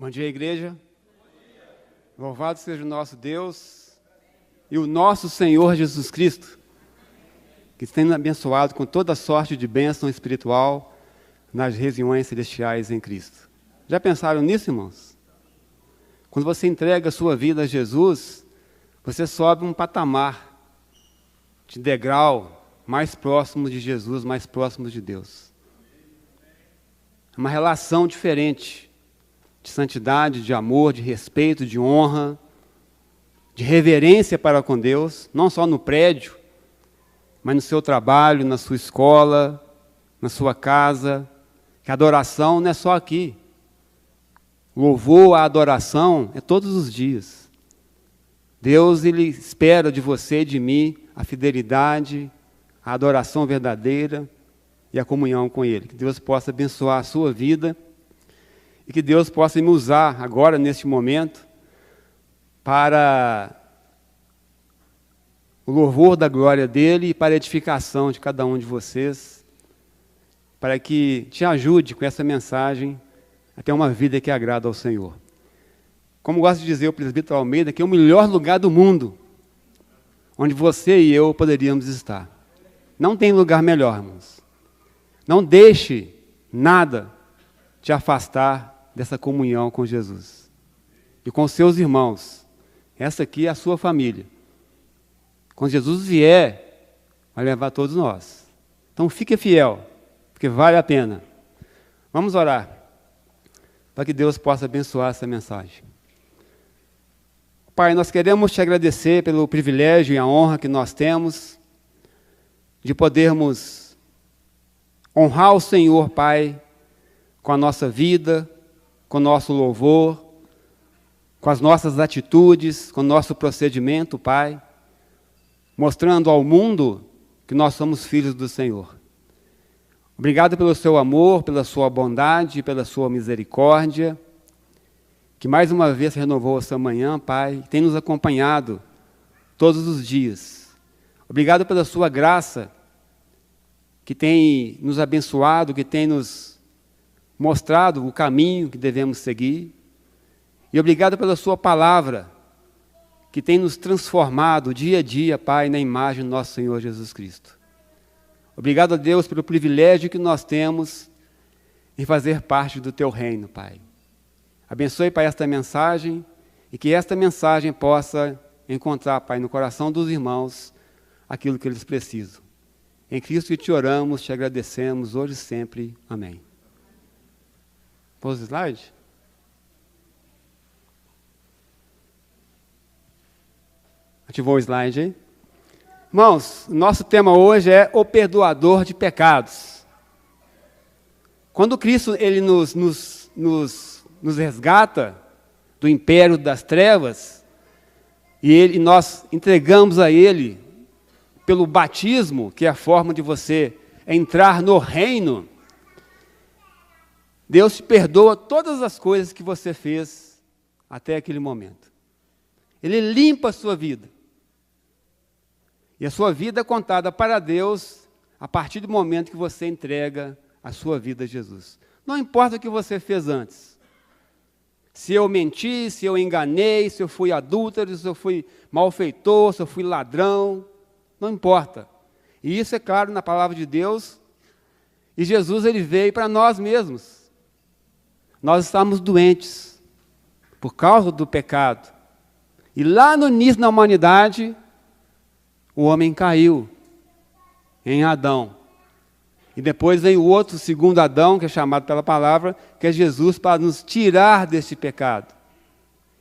Bom dia, igreja. Louvado seja o nosso Deus e o nosso Senhor Jesus Cristo, que tem nos abençoado com toda sorte de bênção espiritual nas regiões celestiais em Cristo. Já pensaram nisso, irmãos? Quando você entrega a sua vida a Jesus, você sobe um patamar de degrau mais próximo de Jesus, mais próximo de Deus. É uma relação diferente de santidade, de amor, de respeito, de honra, de reverência para com Deus, não só no prédio, mas no seu trabalho, na sua escola, na sua casa. Que a adoração não é só aqui. O louvor, a adoração é todos os dias. Deus, Ele espera de você e de mim a fidelidade, a adoração verdadeira e a comunhão com Ele. Que Deus possa abençoar a sua vida e que Deus possa me usar agora, neste momento, para o louvor da glória dEle e para a edificação de cada um de vocês, para que te ajude com essa mensagem a ter uma vida que agrada ao Senhor. Como gosta de dizer o presbítero Almeida, que é o melhor lugar do mundo, onde você e eu poderíamos estar. Não tem lugar melhor, irmãos. Não deixe nada te afastar dessa comunhão com Jesus e com seus irmãos. Essa aqui é a sua família. Quando Jesus vier, vai levar todos nós. Então fique fiel, porque vale a pena. Vamos orar para que Deus possa abençoar essa mensagem. Pai, nós queremos te agradecer pelo privilégio e a honra que nós temos de podermos honrar o Senhor, Pai, com a nossa vida, com o nosso louvor, com as nossas atitudes, com o nosso procedimento, Pai, mostrando ao mundo que nós somos filhos do Senhor. Obrigado pelo seu amor, pela sua bondade, pela sua misericórdia, que mais uma vez renovou essa manhã, Pai, tem nos acompanhado todos os dias. Obrigado pela sua graça, que tem nos abençoado, que tem nos mostrado o caminho que devemos seguir. E obrigado pela sua palavra, que tem nos transformado dia a dia, Pai, na imagem do nosso Senhor Jesus Cristo. Obrigado a Deus pelo privilégio que nós temos em fazer parte do Teu reino, Pai. Abençoe, Pai, esta mensagem e que esta mensagem possa encontrar, Pai, no coração dos irmãos aquilo que eles precisam. Em Cristo te oramos, te agradecemos, hoje e sempre. Amém. Pôs o slide? Ativou o slide aí? Irmãos, nosso tema hoje é o perdoador de pecados. Quando Cristo ele nos resgata do império das trevas, e nós entregamos a Ele, pelo batismo, que é a forma de você entrar no reino, Deus te perdoa todas as coisas que você fez até aquele momento. Ele limpa a sua vida. E a sua vida é contada para Deus a partir do momento que você entrega a sua vida a Jesus. Não importa o que você fez antes. Se eu menti, se eu enganei, se eu fui adúltero, se eu fui malfeitor, se eu fui ladrão, não importa. E isso é claro na palavra de Deus. E Jesus ele veio para nós mesmos. Nós estávamos doentes por causa do pecado. E lá no início da humanidade, o homem caiu em Adão. E depois vem o outro, segundo Adão, que é chamado pela palavra, que é Jesus, para nos tirar desse pecado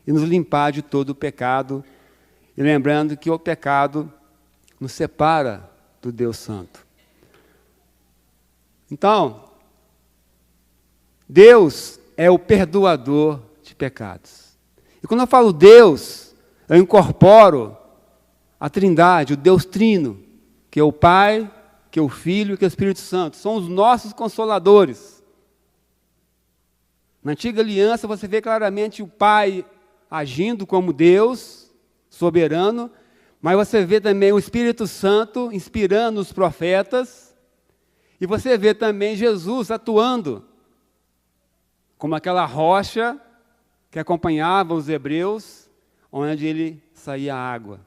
e nos limpar de todo o pecado. E lembrando que o pecado nos separa do Deus Santo. Então, Deus é o perdoador de pecados. E quando eu falo Deus, eu incorporo a Trindade, o Deus Trino, que é o Pai, que é o Filho e que é o Espírito Santo. São os nossos consoladores. Na antiga aliança você vê claramente o Pai agindo como Deus, soberano, mas você vê também o Espírito Santo inspirando os profetas, e você vê também Jesus atuando como aquela rocha que acompanhava os hebreus, onde ele saía a água.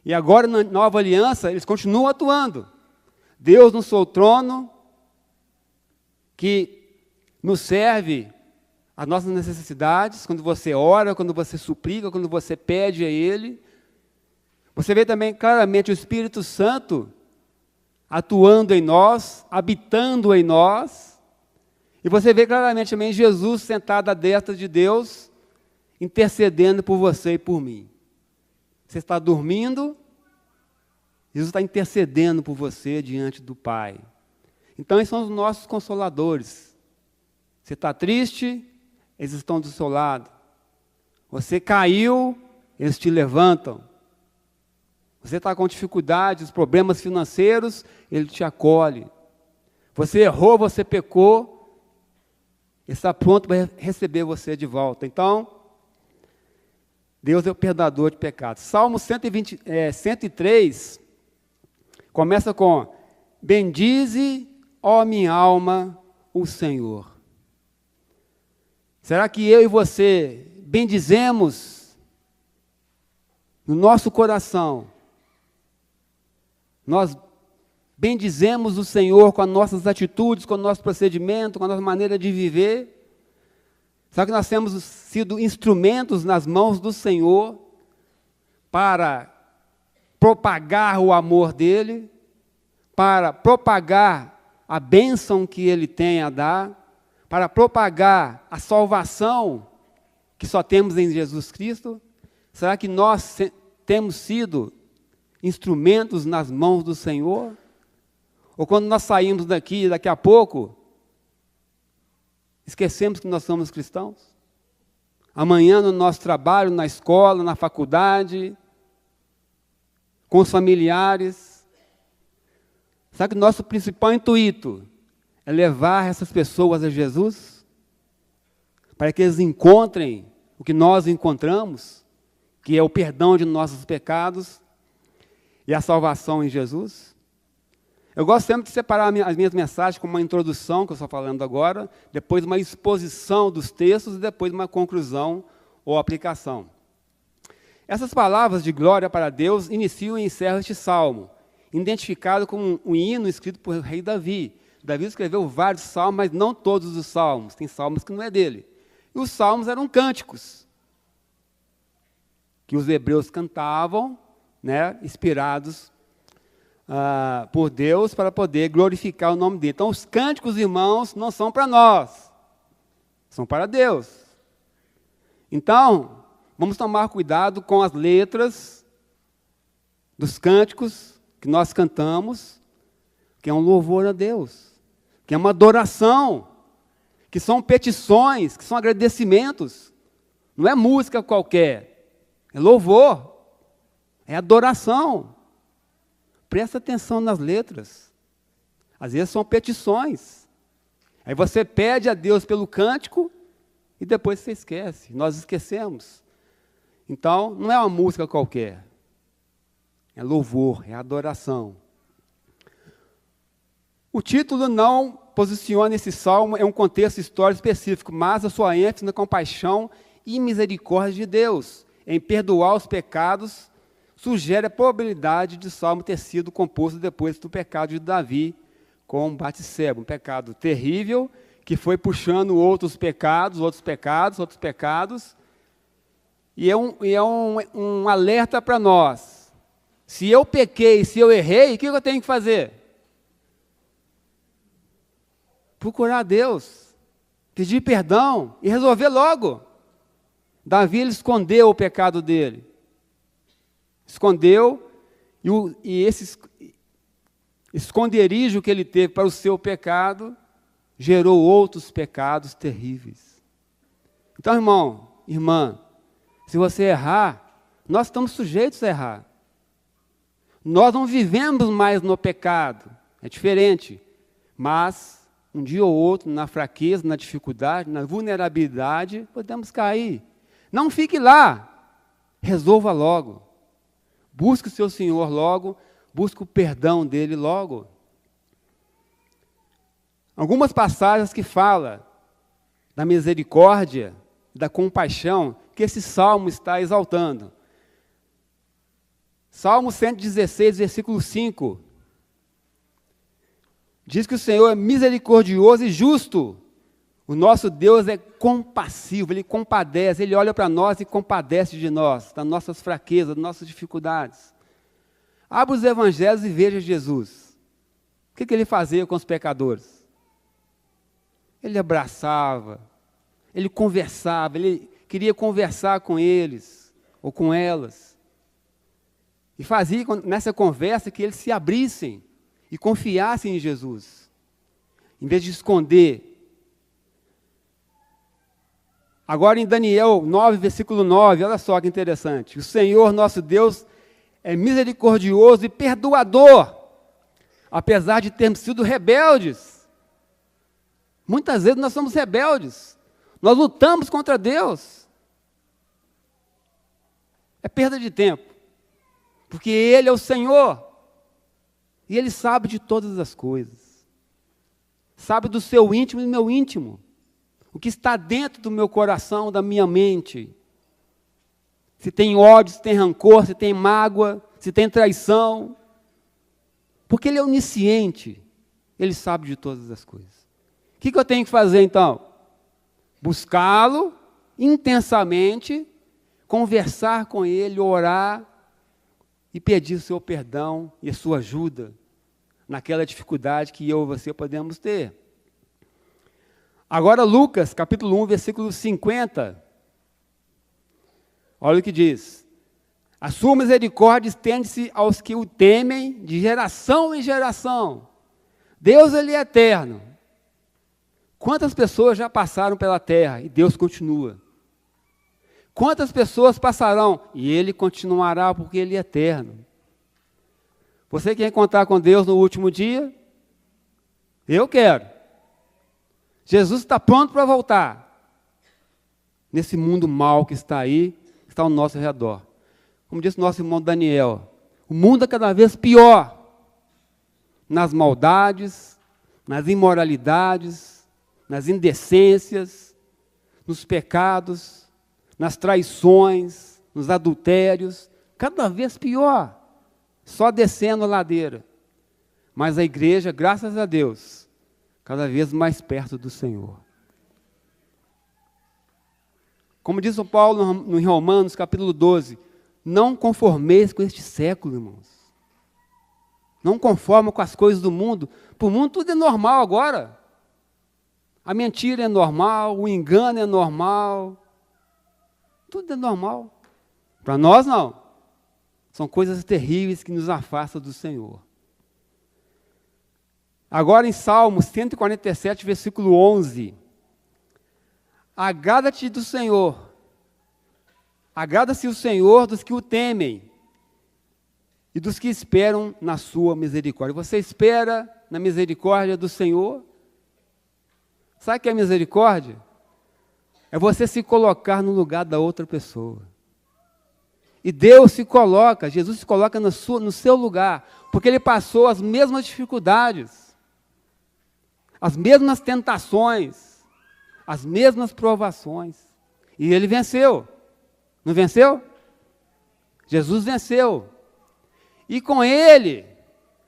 E agora, na nova aliança, eles continuam atuando. Deus no seu trono, que nos serve as nossas necessidades, quando você ora, quando você suplica, quando você pede a Ele. Você vê também claramente o Espírito Santo atuando em nós, habitando em nós. E você vê claramente também Jesus sentado à destra de Deus, intercedendo por você e por mim. Você está dormindo, Jesus está intercedendo por você diante do Pai. Então, eles são os nossos consoladores. Você está triste, eles estão do seu lado. Você caiu, eles te levantam. Você está com dificuldades, problemas financeiros, ele te acolhe. Você errou, você pecou, ele está pronto para receber você de volta. Então, Deus é o perdoador de pecados. Salmo 103 começa com: bendize, ó minha alma, o Senhor. Será que eu e você bendizemos no nosso coração? Nós bendizemos o Senhor com as nossas atitudes, com o nosso procedimento, com a nossa maneira de viver? Será que nós temos sido instrumentos nas mãos do Senhor para propagar o amor dEle, para propagar a bênção que Ele tem a dar, para propagar a salvação que só temos em Jesus Cristo? Será que nós temos sido instrumentos nas mãos do Senhor? Ou quando nós saímos daqui, daqui a pouco, esquecemos que nós somos cristãos? Amanhã, no nosso trabalho, na escola, na faculdade, com os familiares. Sabe que nosso principal intuito é levar essas pessoas a Jesus? Para que eles encontrem o que nós encontramos, que é o perdão de nossos pecados e a salvação em Jesus? Eu gosto sempre de separar as minhas mensagens com uma introdução, que eu estou falando agora, depois uma exposição dos textos e depois uma conclusão ou aplicação. Essas palavras de glória para Deus iniciam e encerram este salmo, identificado como um hino escrito por rei Davi. Davi escreveu vários salmos, mas não todos os salmos. Tem salmos que não é dele. E os salmos eram cânticos que os hebreus cantavam, né, inspirados por Deus, para poder glorificar o nome dele. Então, os cânticos, irmãos, não são para nós, são para Deus. Então, vamos tomar cuidado com as letras dos cânticos que nós cantamos, que é um louvor a Deus, que é uma adoração, que são petições, que são agradecimentos. Não é música qualquer, é louvor, é adoração. Presta atenção nas letras. Às vezes são petições. Aí você pede a Deus pelo cântico e depois você esquece. Nós esquecemos. Então, não é uma música qualquer. É louvor, é adoração. O título não posiciona esse salmo em um contexto histórico específico, mas a sua ênfase na compaixão e misericórdia de Deus, em perdoar os pecados, sugere a probabilidade de o salmo ter sido composto depois do pecado de Davi com Batseba, um pecado terrível, que foi puxando outros pecados, e é um alerta para nós. Se eu pequei, se eu errei, o que eu tenho que fazer? Procurar a Deus, pedir perdão e resolver logo. Davi, ele escondeu o pecado dele. Escondeu, e esse esconderijo que ele teve para o seu pecado, gerou outros pecados terríveis. Então, irmão, irmã, se você errar, nós estamos sujeitos a errar. Nós não vivemos mais no pecado, é diferente. Mas, um dia ou outro, na fraqueza, na dificuldade, na vulnerabilidade, podemos cair. Não fique lá, resolva logo. Busque o seu Senhor logo, busque o perdão dele logo. Algumas passagens que falam da misericórdia da compaixão que esse salmo está exaltando. Salmo 116, versículo 5. Diz que o Senhor é misericordioso e justo. O nosso Deus é compassivo, Ele compadece, Ele olha para nós e compadece de nós, das nossas fraquezas, das nossas dificuldades. Abra os evangelhos e veja Jesus. O que Ele fazia com os pecadores? Ele abraçava, Ele conversava, Ele queria conversar com eles, ou com elas. E fazia nessa conversa que eles se abrissem e confiassem em Jesus, em vez de esconder. Agora em Daniel 9, versículo 9, olha só que interessante. O Senhor nosso Deus é misericordioso e perdoador, apesar de termos sido rebeldes. Muitas vezes nós somos rebeldes, nós lutamos contra Deus. É perda de tempo, porque Ele é o Senhor, e Ele sabe de todas as coisas. Sabe do seu íntimo e do meu íntimo. O que está dentro do meu coração, da minha mente. Se tem ódio, se tem rancor, se tem mágoa, se tem traição. Porque Ele é onisciente. Ele sabe de todas as coisas. O que eu tenho que fazer então? Buscá-lo intensamente, conversar com Ele, orar e pedir o seu perdão e a sua ajuda naquela dificuldade que eu e você podemos ter. Agora Lucas, capítulo 1, versículo 50. Olha o que diz. A sua misericórdia estende-se aos que o temem de geração em geração. Deus, Ele é eterno. Quantas pessoas já passaram pela terra e Deus continua? Quantas pessoas passarão e Ele continuará porque Ele é eterno? Você quer encontrar com Deus no último dia? Eu quero. Jesus está pronto para voltar. Nesse mundo mau que está aí, que está ao nosso redor. Como disse nosso irmão Daniel, o mundo é cada vez pior. Nas maldades, nas imoralidades, nas indecências, nos pecados, nas traições, nos adultérios, cada vez pior, só descendo a ladeira. Mas a igreja, graças a Deus, cada vez mais perto do Senhor. Como diz o Paulo no Romanos, capítulo 12, não conformeis com este século, irmãos. Não conforma com as coisas do mundo. Para o mundo tudo é normal agora. A mentira é normal, o engano é normal. Tudo é normal. Para nós, não. São coisas terríveis que nos afastam do Senhor. Agora em Salmos 147, versículo 11. Agrada-te do Senhor. Agrada-se o Senhor dos que o temem e dos que esperam na sua misericórdia. Você espera na misericórdia do Senhor? Sabe o que é misericórdia? É você se colocar no lugar da outra pessoa. E Deus se coloca, Jesus se coloca no seu lugar, porque Ele passou as mesmas dificuldades, as mesmas tentações, as mesmas provações. E Ele venceu. Não venceu? Jesus venceu. E com Ele,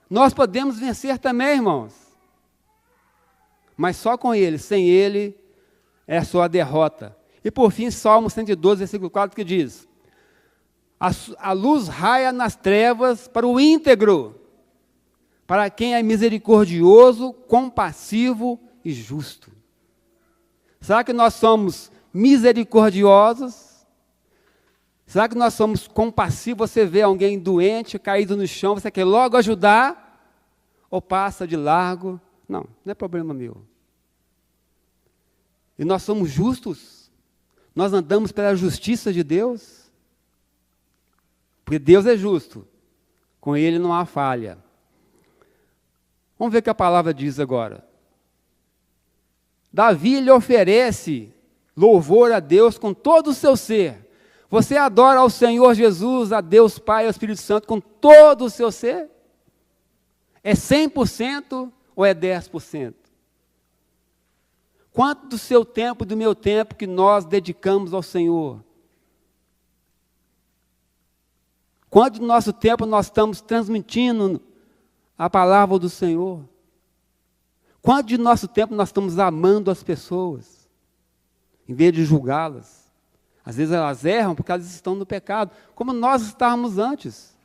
nós podemos vencer também, irmãos. Mas só com Ele, sem Ele, é só a derrota. E por fim, Salmo 112, versículo 4, que diz: a luz raia nas trevas para o íntegro, para quem é misericordioso, compassivo e justo. Será que nós somos misericordiosos? Será que nós somos compassivos? Você vê alguém doente, caído no chão, você quer logo ajudar? Ou passa de largo? Não, não é problema meu. E nós somos justos? Nós andamos pela justiça de Deus? Porque Deus é justo. Com Ele não há falha. Vamos ver o que a palavra diz agora. Davi lhe oferece louvor a Deus com todo o seu ser. Você adora ao Senhor Jesus, a Deus Pai e ao Espírito Santo com todo o seu ser? É 100% ou é 10%? Quanto do seu tempo e do meu tempo que nós dedicamos ao Senhor? Quanto do nosso tempo nós estamos transmitindo a palavra do Senhor? Quanto de nosso tempo nós estamos amando as pessoas, em vez de julgá-las? Às vezes elas erram porque elas estão no pecado, como nós estávamos antes,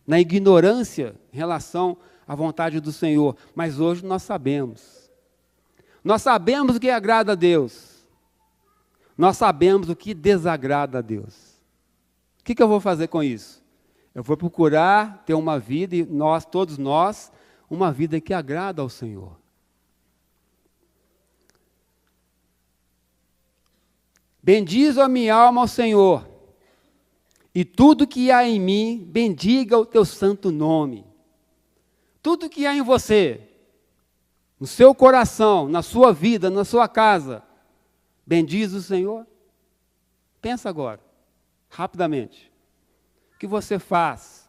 na ignorância em relação à vontade do Senhor. Mas hoje nós sabemos. Nós sabemos o que agrada a Deus. Nós sabemos o que desagrada a Deus. O que eu vou fazer com isso? Eu vou procurar ter uma vida, e todos nós, uma vida que agrada ao Senhor. Bendize a minha alma ao Senhor, e tudo que há em mim, bendiga o teu santo nome. Tudo que há em você, no seu coração, na sua vida, na sua casa, bendiz o Senhor? Pensa agora, rapidamente. O que você faz?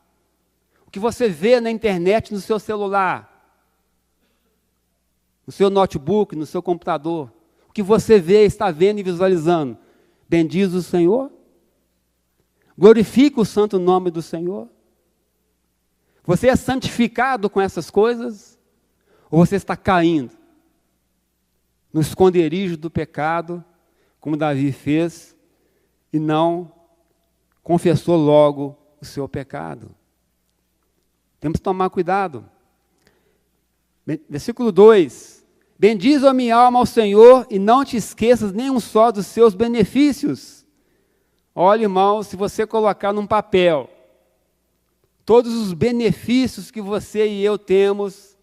O que você vê na internet, no seu celular? No seu notebook, no seu computador? O que você vê, está vendo e visualizando? Bendiz o Senhor? Glorifica o santo nome do Senhor? Você é santificado com essas coisas? Ou você está caindo no esconderijo do pecado, como Davi fez, e não confessou logo o seu pecado? Temos que tomar cuidado. Versículo 2. Bendize a minha alma ao Senhor e não te esqueças nenhum só dos seus benefícios. Olha, irmão, se você colocar num papel todos os benefícios que você e eu temos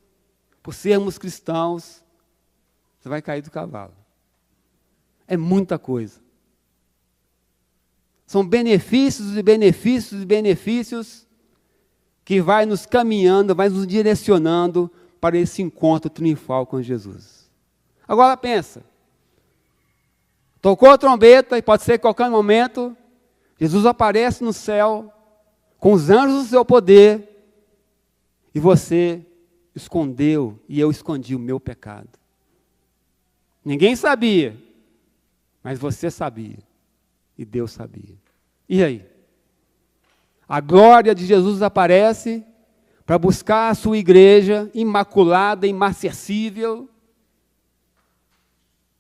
por sermos cristãos, você vai cair do cavalo. É muita coisa. São benefícios e benefícios e benefícios que vai nos caminhando, vai nos direcionando para esse encontro triunfal com Jesus. Agora pensa, tocou a trombeta, e pode ser que a qualquer momento, Jesus aparece no céu, com os anjos do seu poder, e você escondeu, e eu escondi o meu pecado. Ninguém sabia, mas você sabia, e Deus sabia. E aí? A glória de Jesus aparece para buscar a sua igreja imaculada, imarcessível,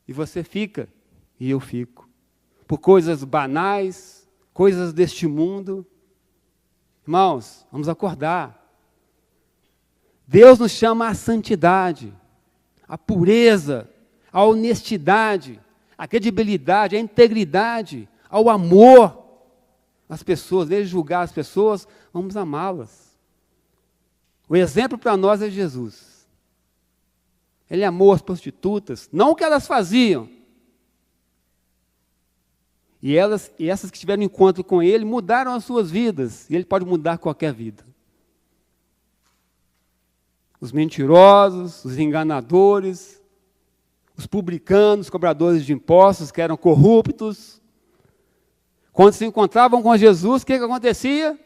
e você fica, e eu fico, por coisas banais, coisas deste mundo. Irmãos, vamos acordar. Deus nos chama à santidade, à pureza, à honestidade, à credibilidade, à integridade, ao amor às pessoas. Em vez de julgar as pessoas, vamos amá-las. O exemplo para nós é Jesus. Ele amou as prostitutas, não o que elas faziam. E essas que tiveram encontro com ele mudaram as suas vidas. E ele pode mudar qualquer vida. Os mentirosos, os enganadores, os publicanos, cobradores de impostos, que eram corruptos. Quando se encontravam com Jesus, o que acontecia?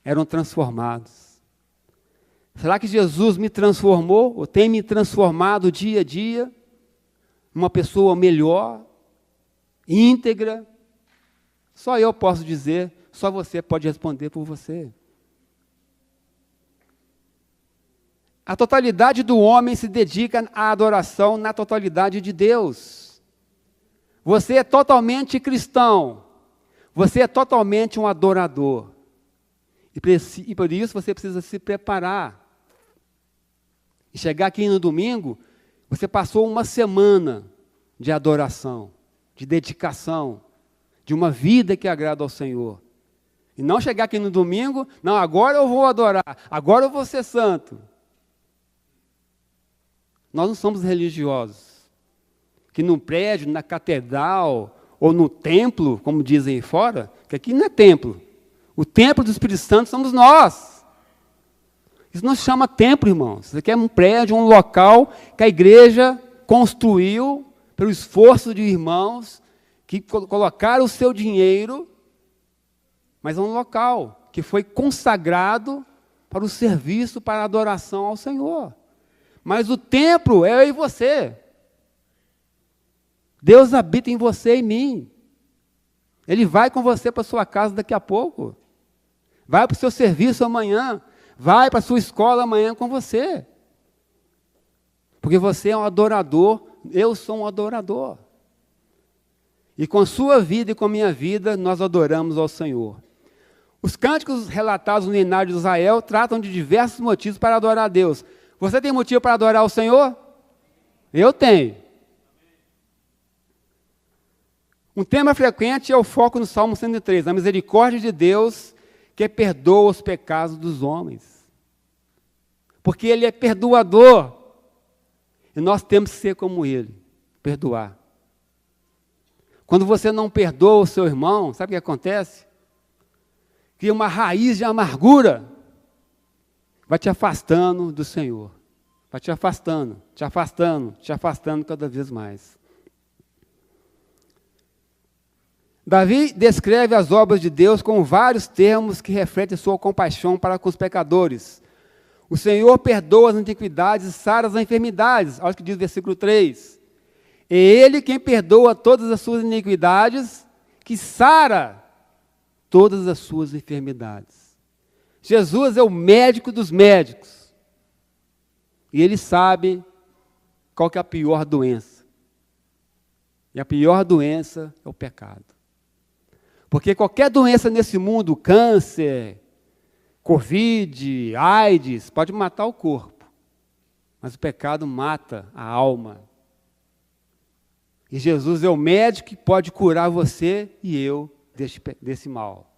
Eram transformados. Será que Jesus me transformou, ou tem me transformado dia a dia, uma pessoa melhor, íntegra? Só eu posso dizer, só você pode responder por você. A totalidade do homem se dedica à adoração na totalidade de Deus. Você é totalmente cristão. Você é totalmente um adorador. E por isso você precisa se preparar. E chegar aqui no domingo, você passou uma semana de adoração, de dedicação, de uma vida que agrada ao Senhor. E não chegar aqui no domingo, não, agora eu vou adorar, agora eu vou ser santo. Nós não somos religiosos, que num prédio, na catedral, ou no templo, como dizem aí fora, que aqui não é templo. O templo do Espírito Santo somos nós. Isso não se chama templo, irmãos. Isso aqui é um prédio, um local que a igreja construiu pelo esforço de irmãos que colocaram o seu dinheiro, mas é um local que foi consagrado para o serviço, para a adoração ao Senhor. Mas o templo é eu e você. Deus habita em você e em mim. Ele vai com você para a sua casa daqui a pouco. Vai para o seu serviço amanhã. Vai para a sua escola amanhã com você. Porque você é um adorador, eu sou um adorador. E com a sua vida e com a minha vida, nós adoramos ao Senhor. Os cânticos relatados no Hinário de Israel tratam de diversos motivos para adorar a Deus. Você tem motivo para adorar o Senhor? Eu tenho. Um tema frequente é o foco no Salmo 103, a misericórdia de Deus que perdoa os pecados dos homens. Porque Ele é perdoador. E nós temos que ser como Ele, perdoar. Quando você não perdoa o seu irmão, sabe o que acontece? Cria uma raiz de amargura, vai te afastando do Senhor. Vai te afastando, te afastando, te afastando cada vez mais. Davi descreve as obras de Deus com vários termos que refletem sua compaixão para com os pecadores. O Senhor perdoa as iniquidades e sara as enfermidades. Olha o que diz o versículo 3. É Ele quem perdoa todas as suas iniquidades, que sara todas as suas enfermidades. Jesus é o médico dos médicos. E Ele sabe qual que é a pior doença. E a pior doença é o pecado. Porque qualquer doença nesse mundo, câncer, Covid, AIDS, pode matar o corpo. Mas o pecado mata a alma. E Jesus é o médico que pode curar você e eu desse mal.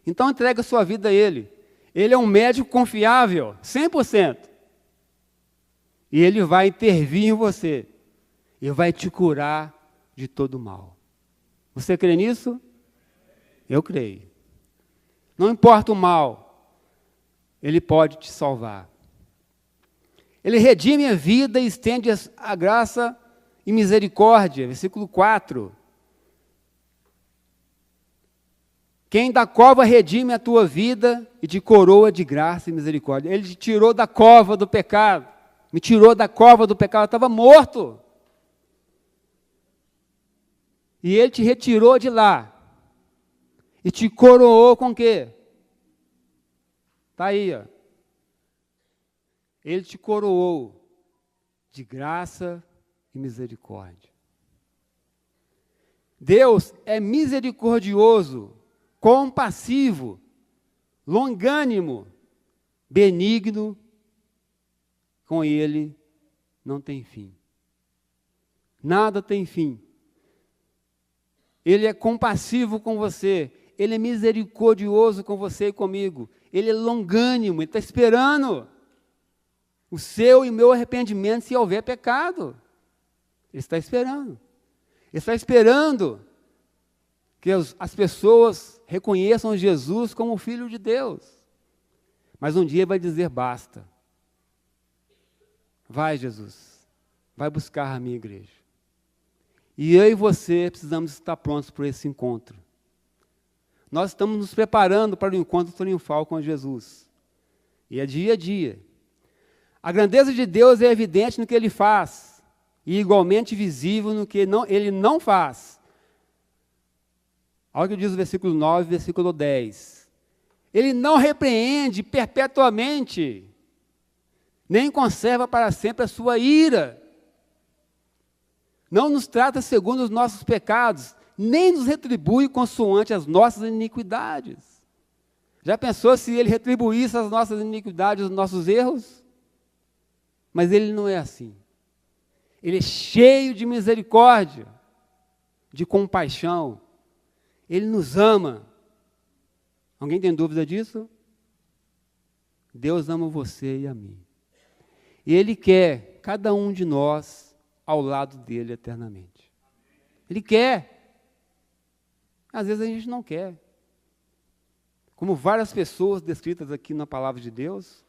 Então entrega a sua vida a Ele. Ele é um médico confiável, 100%. E Ele vai intervir em você. E vai te curar de todo mal. Você crê nisso? Eu creio. Não importa o mal, Ele pode te salvar. Ele redime a vida e estende a graça e misericórdia. Versículo 4. Quem da cova redime a tua vida e te coroa de graça e misericórdia. Ele te tirou da cova do pecado. Me tirou da cova do pecado. Eu estava morto. E Ele te retirou de lá. E te coroou com o quê? Está aí, ó. Ele te coroou de graça e misericórdia. Deus é misericordioso, compassivo, longânimo, benigno. Com Ele não tem fim. Nada tem fim. Ele é compassivo com você. Ele é misericordioso com você e comigo. Ele é longânimo, Ele está esperando o seu e meu arrependimento se houver pecado. Ele está esperando. Ele está esperando que as pessoas reconheçam Jesus como o Filho de Deus. Mas um dia Ele vai dizer basta. Vai, Jesus, vai buscar a minha igreja. E eu e você precisamos estar prontos para esse encontro. Nós estamos nos preparando para o encontro triunfal com Jesus. E é dia a dia. A grandeza de Deus é evidente no que Ele faz, e igualmente visível no que Ele não faz. Olha o que diz o versículo 9 e versículo 10. Ele não repreende perpetuamente, nem conserva para sempre a sua ira. Não nos trata segundo os nossos pecados, nem nos retribui consoante as nossas iniquidades. Já pensou se Ele retribuísse as nossas iniquidades, os nossos erros? Mas Ele não é assim. Ele é cheio de misericórdia, de compaixão. Ele nos ama. Alguém tem dúvida disso? Deus ama você e a mim. E Ele quer cada um de nós ao lado dEle eternamente. Ele quer. Às vezes a gente não quer. Como várias pessoas descritas aqui na palavra de Deus,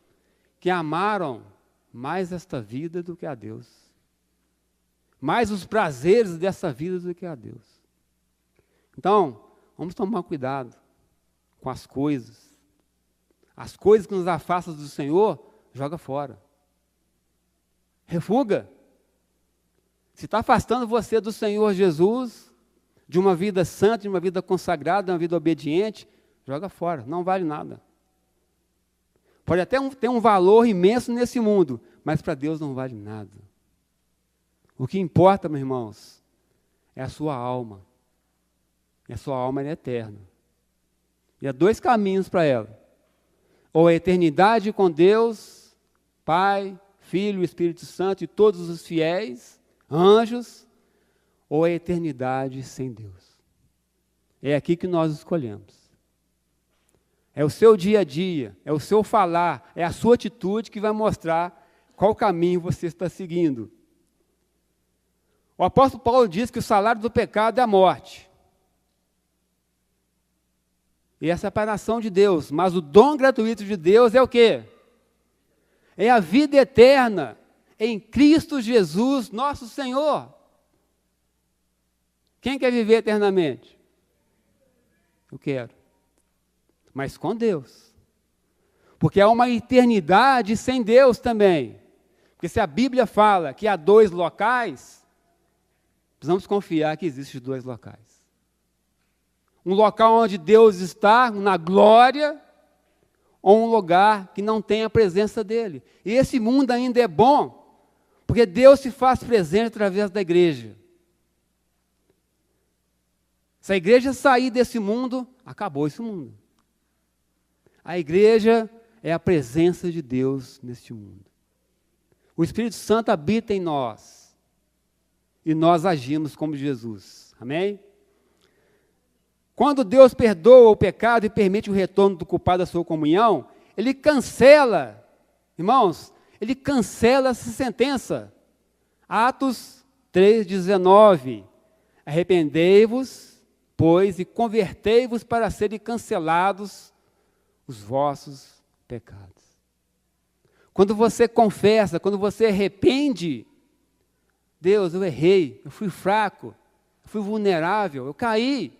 que amaram mais esta vida do que a Deus. Mais os prazeres dessa vida do que a Deus. Então, vamos tomar cuidado com as coisas. As coisas que nos afastam do Senhor, joga fora. Refuga. Se está afastando você do Senhor Jesus, de uma vida santa, de uma vida consagrada, de uma vida obediente, joga fora, não vale nada. Pode até ter um valor imenso nesse mundo, mas para Deus não vale nada. O que importa, meus irmãos, é a sua alma. E a sua alma é eterna. E há dois caminhos para ela. Ou a eternidade com Deus, Pai, Filho, Espírito Santo e todos os fiéis, anjos, ou a eternidade sem Deus. É aqui que nós escolhemos. É o seu dia a dia, é o seu falar, é a sua atitude que vai mostrar qual caminho você está seguindo. O apóstolo Paulo diz que o salário do pecado é a morte. E a separação de Deus. Mas o dom gratuito de Deus é o quê? É a vida eterna em Cristo Jesus, nosso Senhor. Quem quer viver eternamente? Eu quero. Mas com Deus. Porque há uma eternidade sem Deus também. Porque se a Bíblia fala que há dois locais, precisamos confiar que existem dois locais. Um local onde Deus está, na glória, ou um lugar que não tem a presença dEle. E esse mundo ainda é bom, porque Deus se faz presente através da igreja. Se a igreja sair desse mundo, acabou esse mundo. A igreja é a presença de Deus neste mundo. O Espírito Santo habita em nós. E nós agimos como Jesus. Amém? Quando Deus perdoa o pecado e permite o retorno do culpado à sua comunhão, Ele cancela, irmãos, Ele cancela essa sentença. Atos 3,19. Arrependei-vos, pois, e convertei-vos para serem cancelados os vossos pecados. Quando você confessa, quando você arrepende, Deus, eu errei, eu fui fraco, eu fui vulnerável, eu caí.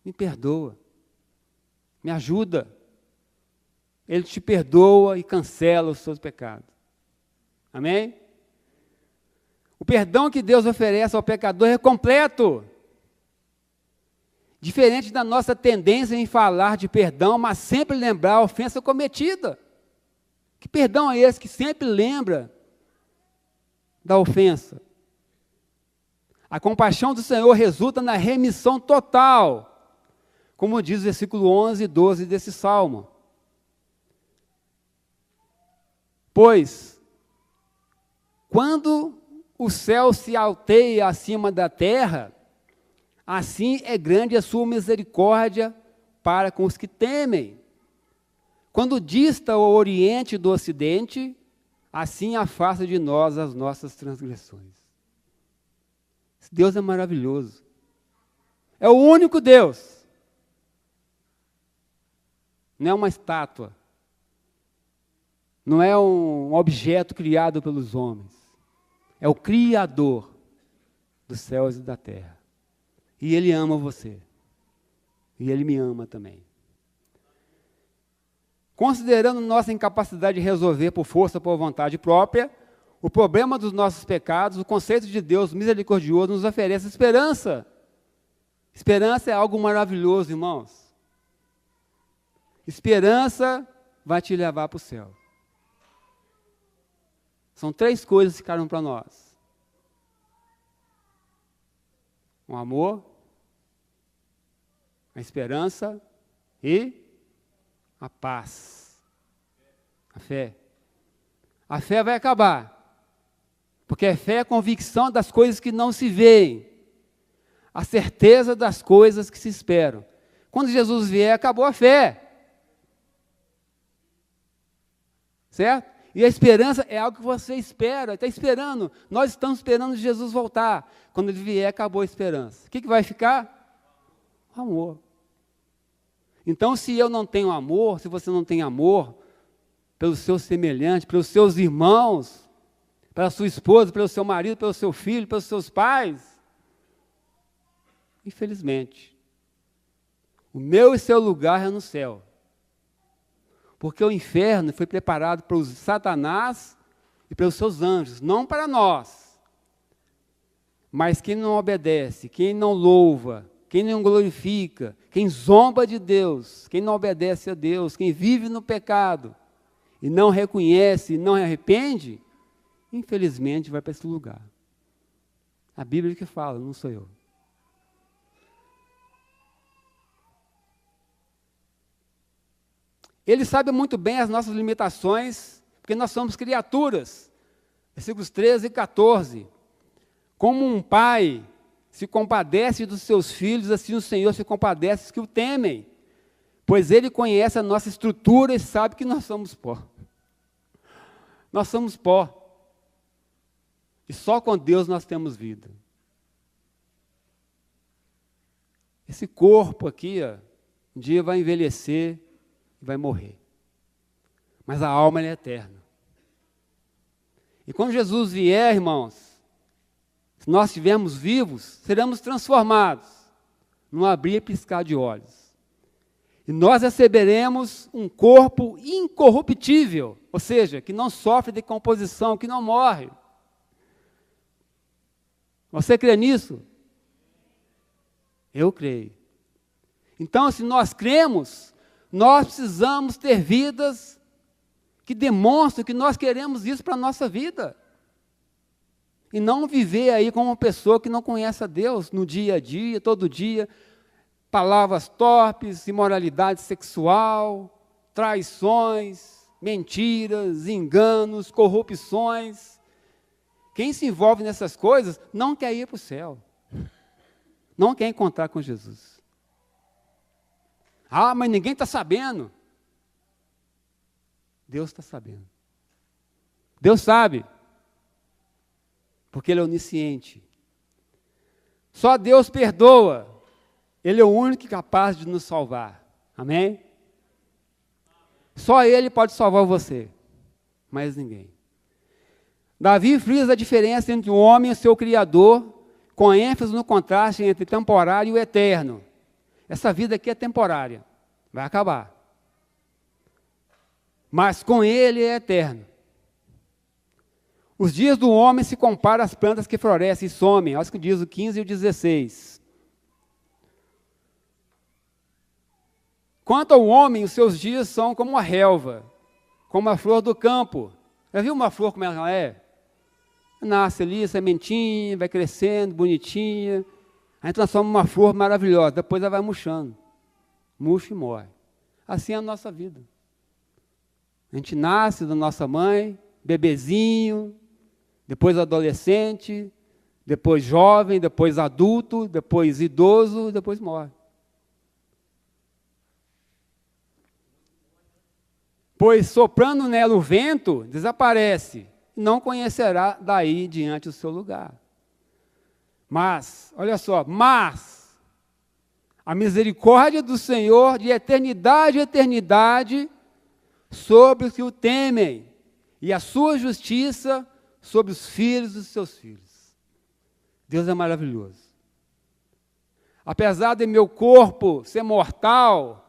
Me perdoa, me ajuda. Ele te perdoa e cancela os seus pecados. Amém? O perdão que Deus oferece ao pecador é completo. Diferente da nossa tendência em falar de perdão, mas sempre lembrar a ofensa cometida. Que perdão é esse que sempre lembra da ofensa? A compaixão do Senhor resulta na remissão total, como diz o versículo 11 e 12 desse salmo. Pois, quando o céu se alteia acima da terra, assim é grande a sua misericórdia para com os que temem. Quando dista o oriente do ocidente, assim afasta de nós as nossas transgressões. Deus é maravilhoso. É o único Deus. Não é uma estátua. Não é um objeto criado pelos homens. É o Criador dos céus e da terra. E Ele ama você. E Ele me ama também. Considerando nossa incapacidade de resolver por força ou por vontade própria, o problema dos nossos pecados, o conceito de Deus misericordioso nos oferece esperança. Esperança é algo maravilhoso, irmãos. Esperança vai te levar para o céu. São três coisas que ficaram para nós. O amor, a esperança e a paz. A fé. A fé vai acabar. Porque a fé é a convicção das coisas que não se veem. A certeza das coisas que se esperam. Quando Jesus vier, acabou a fé. Certo? E a esperança é algo que você espera, está esperando. Nós estamos esperando Jesus voltar. Quando Ele vier, acabou a esperança. O que vai ficar? O amor. Então, se eu não tenho amor, se você não tem amor pelos seus semelhantes, pelos seus irmãos, pela sua esposa, pelo seu marido, pelo seu filho, pelos seus pais, infelizmente, o meu e seu lugar é no céu. Porque o inferno foi preparado para os Satanás e pelos seus anjos, não para nós. Mas quem não obedece, quem não louva, quem não glorifica, quem zomba de Deus, quem não obedece a Deus, quem vive no pecado e não reconhece, não arrepende, infelizmente vai para esse lugar. A Bíblia que fala, não sou eu. Ele sabe muito bem as nossas limitações, porque nós somos criaturas. Versículos 13 e 14. Como um pai se compadece dos seus filhos, assim o Senhor se compadece dos que o temem. Pois Ele conhece a nossa estrutura e sabe que nós somos pó. Nós somos pó. E só com Deus nós temos vida. Esse corpo aqui, ó, um dia vai envelhecer e vai morrer. Mas a alma é eterna. E quando Jesus vier, irmãos, se nós estivermos vivos, seremos transformados num abrir e piscar de olhos. E nós receberemos um corpo incorruptível, ou seja, que não sofre decomposição, que não morre. Você crê nisso? Eu creio. Então, se nós cremos, nós precisamos ter vidas que demonstram que nós queremos isso para a nossa vida. E não viver aí como uma pessoa que não conhece a Deus no dia a dia, todo dia, palavras torpes, imoralidade sexual, traições, mentiras, enganos, corrupções. Quem se envolve nessas coisas não quer ir para o céu. Não quer encontrar com Jesus. Ah, mas ninguém está sabendo. Deus está sabendo. Deus sabe. Porque Ele é onisciente. Só Deus perdoa. Ele é o único capaz de nos salvar. Amém? Só Ele pode salvar você. Mais ninguém. Davi frisa a diferença entre o homem e seu Criador, com ênfase no contraste entre temporário e o eterno. Essa vida aqui é temporária. Vai acabar. Mas com Ele é eterno. Os dias do homem se comparam às plantas que florescem e somem. Olha o que diz o 15 e o 16. Quanto ao homem, os seus dias são como a relva, como a flor do campo. Já viu uma flor como ela é? Nasce ali, sementinha, vai crescendo, bonitinha. Aí transforma uma flor maravilhosa. Depois ela vai murchando. Murcha e morre. Assim é a nossa vida. A gente nasce da nossa mãe, bebezinho, depois adolescente, depois jovem, depois adulto, depois idoso, depois morre. Pois soprando nela o vento, desaparece, e não conhecerá daí diante o seu lugar. Mas, olha só, mas a misericórdia do Senhor de eternidade em eternidade sobre os que o temem, e a sua justiça sobre os filhos dos seus filhos. Deus é maravilhoso. Apesar de meu corpo ser mortal,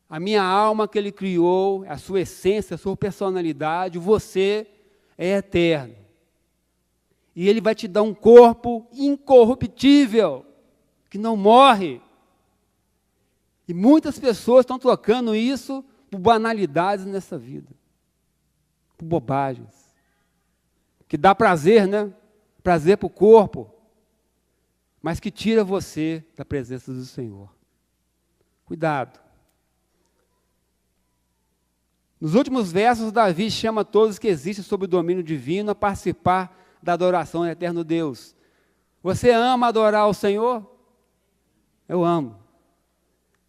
a minha alma que Ele criou, a sua essência, a sua personalidade, você é eterno. E Ele vai te dar um corpo incorruptível, que não morre. E muitas pessoas estão trocando isso por banalidades nessa vida. Por bobagens. Que dá prazer, né? Prazer para o corpo. Mas que tira você da presença do Senhor. Cuidado. Nos últimos versos, Davi chama todos que existem sob o domínio divino a participar da adoração ao eterno Deus. Você ama adorar o Senhor? Eu amo.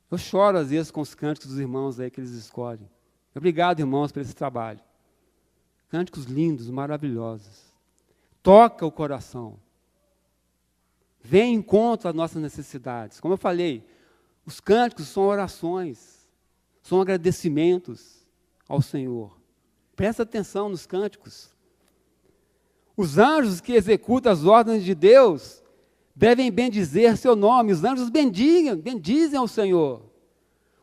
Eu choro às vezes com os cânticos dos irmãos aí que eles escolhem. Obrigado, irmãos, por esse trabalho. Cânticos lindos, maravilhosos. Toca o coração. Vem em encontro às nossas necessidades. Como eu falei, os cânticos são orações, são agradecimentos ao Senhor. Presta atenção nos cânticos. Os anjos que executam as ordens de Deus devem bendizer seu nome. Os anjos bendizem ao Senhor.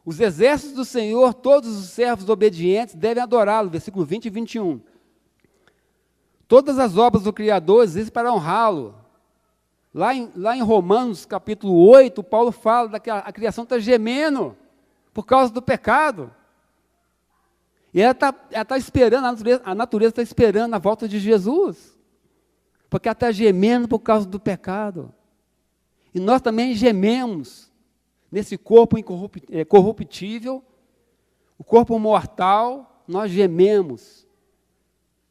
Os exércitos do Senhor, todos os servos obedientes, devem adorá-lo. Versículo 20 e 21. Todas as obras do Criador existem para honrá-lo. Lá em Romanos, capítulo 8, Paulo fala que a criação está gemendo por causa do pecado. E ela está esperando, a natureza está esperando a volta de Jesus. Porque ela está gemendo por causa do pecado. E nós também gememos nesse corpo corruptível, o corpo mortal, nós gememos,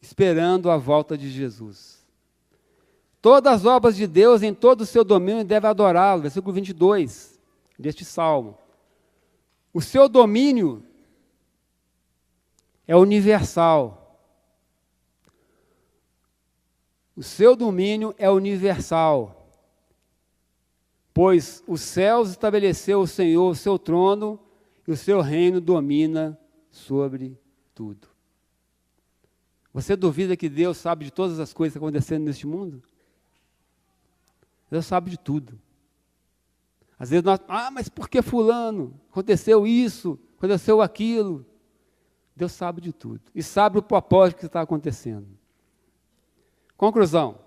esperando a volta de Jesus. Todas as obras de Deus em todo o seu domínio devem adorá-lo, versículo 22 deste salmo. O seu domínio é universal. O seu domínio é universal, pois os céus estabeleceu o Senhor o seu trono e o seu reino domina sobre tudo. Você duvida que Deus sabe de todas as coisas acontecendo neste mundo? Deus sabe de tudo. Às vezes nós, mas por que fulano? Aconteceu isso, aconteceu aquilo. Deus sabe de tudo. E sabe o propósito que está acontecendo. Conclusão.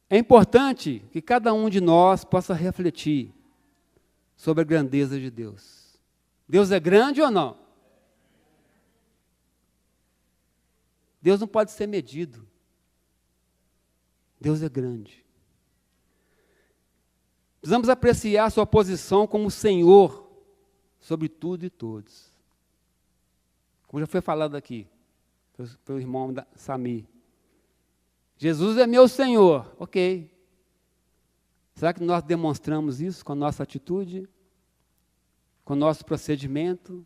É importante que cada um de nós possa refletir sobre a grandeza de Deus. Deus é grande ou não? Deus não pode ser medido. Deus é grande. Precisamos apreciar sua posição como Senhor sobre tudo e todos. Como já foi falado aqui, pelo irmão Samir. Jesus é meu Senhor. Ok. Será que nós demonstramos isso com a nossa atitude? Com o nosso procedimento?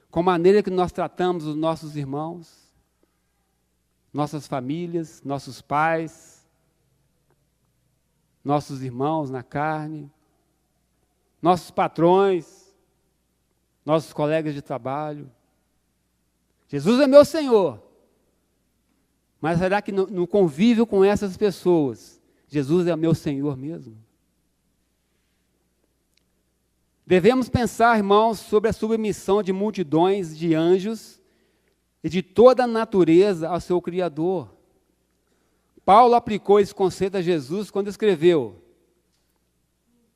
Com a maneira que nós tratamos os nossos irmãos? Nossas famílias, nossos pais, nossos irmãos na carne, nossos patrões, nossos colegas de trabalho. Jesus é meu Senhor. Mas será que no convívio com essas pessoas, Jesus é meu Senhor mesmo? Devemos pensar, irmãos, sobre a submissão de multidões de anjos e de toda a natureza ao seu Criador. Paulo aplicou esse conceito a Jesus quando escreveu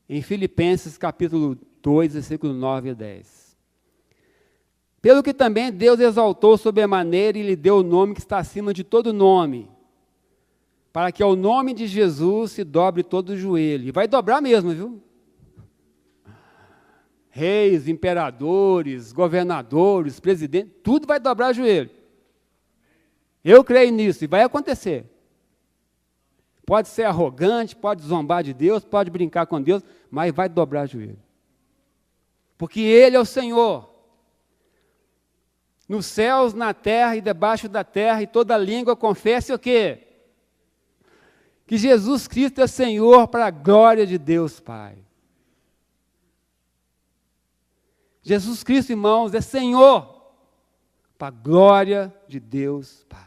em Filipenses capítulo 2, versículo 9 e 10. Pelo que também Deus exaltou sobremaneira e lhe deu o nome que está acima de todo nome, para que ao nome de Jesus se dobre todo o joelho. E vai dobrar mesmo, viu? Reis, imperadores, governadores, presidentes, tudo vai dobrar o joelho. Eu creio nisso e vai acontecer. Pode ser arrogante, pode zombar de Deus, pode brincar com Deus, mas vai dobrar o joelho. Porque Ele é o Senhor. Nos céus, na terra e debaixo da terra, e toda língua confesse o quê? Que Jesus Cristo é Senhor para a glória de Deus Pai. Jesus Cristo, irmãos, é Senhor para a glória de Deus Pai.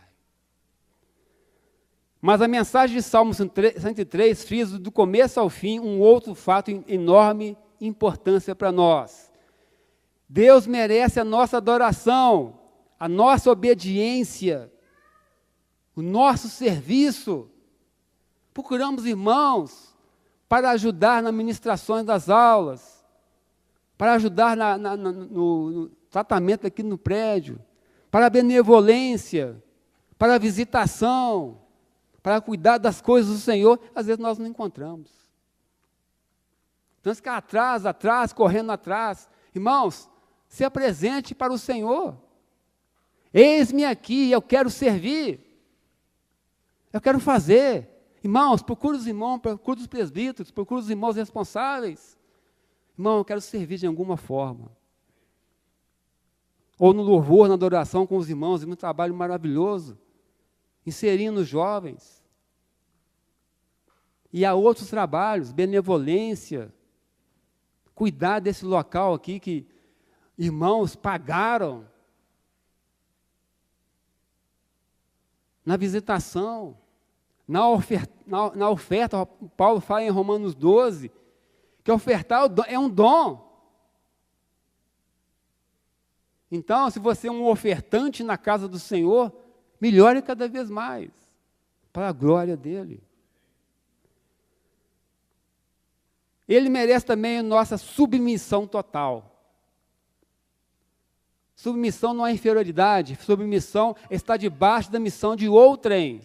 Mas a mensagem de Salmo 103 frisa do começo ao fim um outro fato de enorme importância para nós. Deus merece a nossa adoração, a nossa obediência, o nosso serviço. Procuramos irmãos para ajudar nas ministrações das aulas, para ajudar no tratamento aqui no prédio, para a benevolência, para a visitação, para cuidar das coisas do Senhor. Às vezes nós não encontramos. Então, ficar atrás, correndo atrás. Irmãos, se apresente para o Senhor. Eis-me aqui, eu quero servir. Eu quero fazer. Irmãos, procure os irmãos, procure os presbíteros, procure os irmãos responsáveis. Irmão, eu quero servir de alguma forma. Ou no louvor, na adoração com os irmãos, um trabalho maravilhoso, inserindo os jovens. E há outros trabalhos, benevolência, cuidar desse local aqui que irmãos pagaram. Na visitação, na oferta, Paulo fala em Romanos 12, que ofertar é um dom. Então, se você é um ofertante na casa do Senhor, melhore cada vez mais. para a glória dele. Ele merece também a nossa submissão total. Submissão não é inferioridade, submissão é estar debaixo da missão de outrem.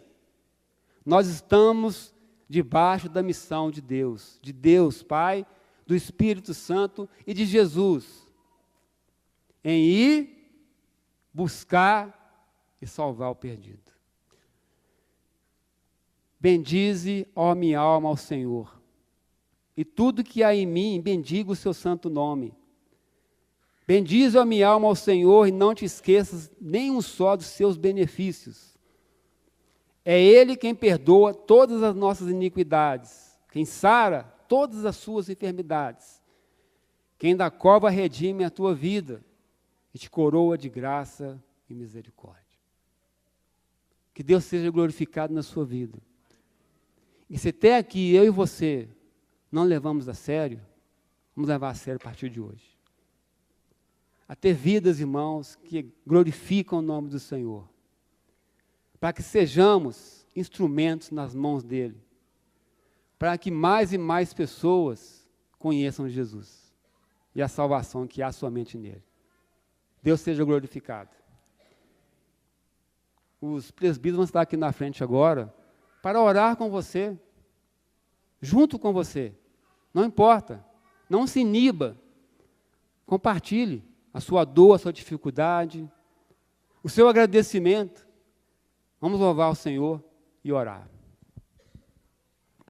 Nós estamos debaixo da missão de Deus Pai, do Espírito Santo e de Jesus, em ir buscar e salvar o perdido. Bendize, ó minha alma, ao Senhor, e tudo que há em mim, bendiga o seu santo nome. Bendize, ó minha alma, ao Senhor, e não te esqueças nem um só dos seus benefícios. É Ele quem perdoa todas as nossas iniquidades, quem sara todas as suas enfermidades, quem da cova redime a tua vida e te coroa de graça e misericórdia. Que Deus seja glorificado na sua vida. E se até aqui eu e você não levamos a sério, vamos levar a sério a partir de hoje. A ter vidas, irmãos, que glorificam o nome do Senhor, para que sejamos instrumentos nas mãos dEle, para que mais e mais pessoas conheçam Jesus e a salvação que há somente nele. Deus seja glorificado. Os presbíteros vão estar aqui na frente agora para orar com você, junto com você. Não importa, não se iniba, compartilhe a sua dor, a sua dificuldade, o seu agradecimento. Vamos louvar o Senhor e orar.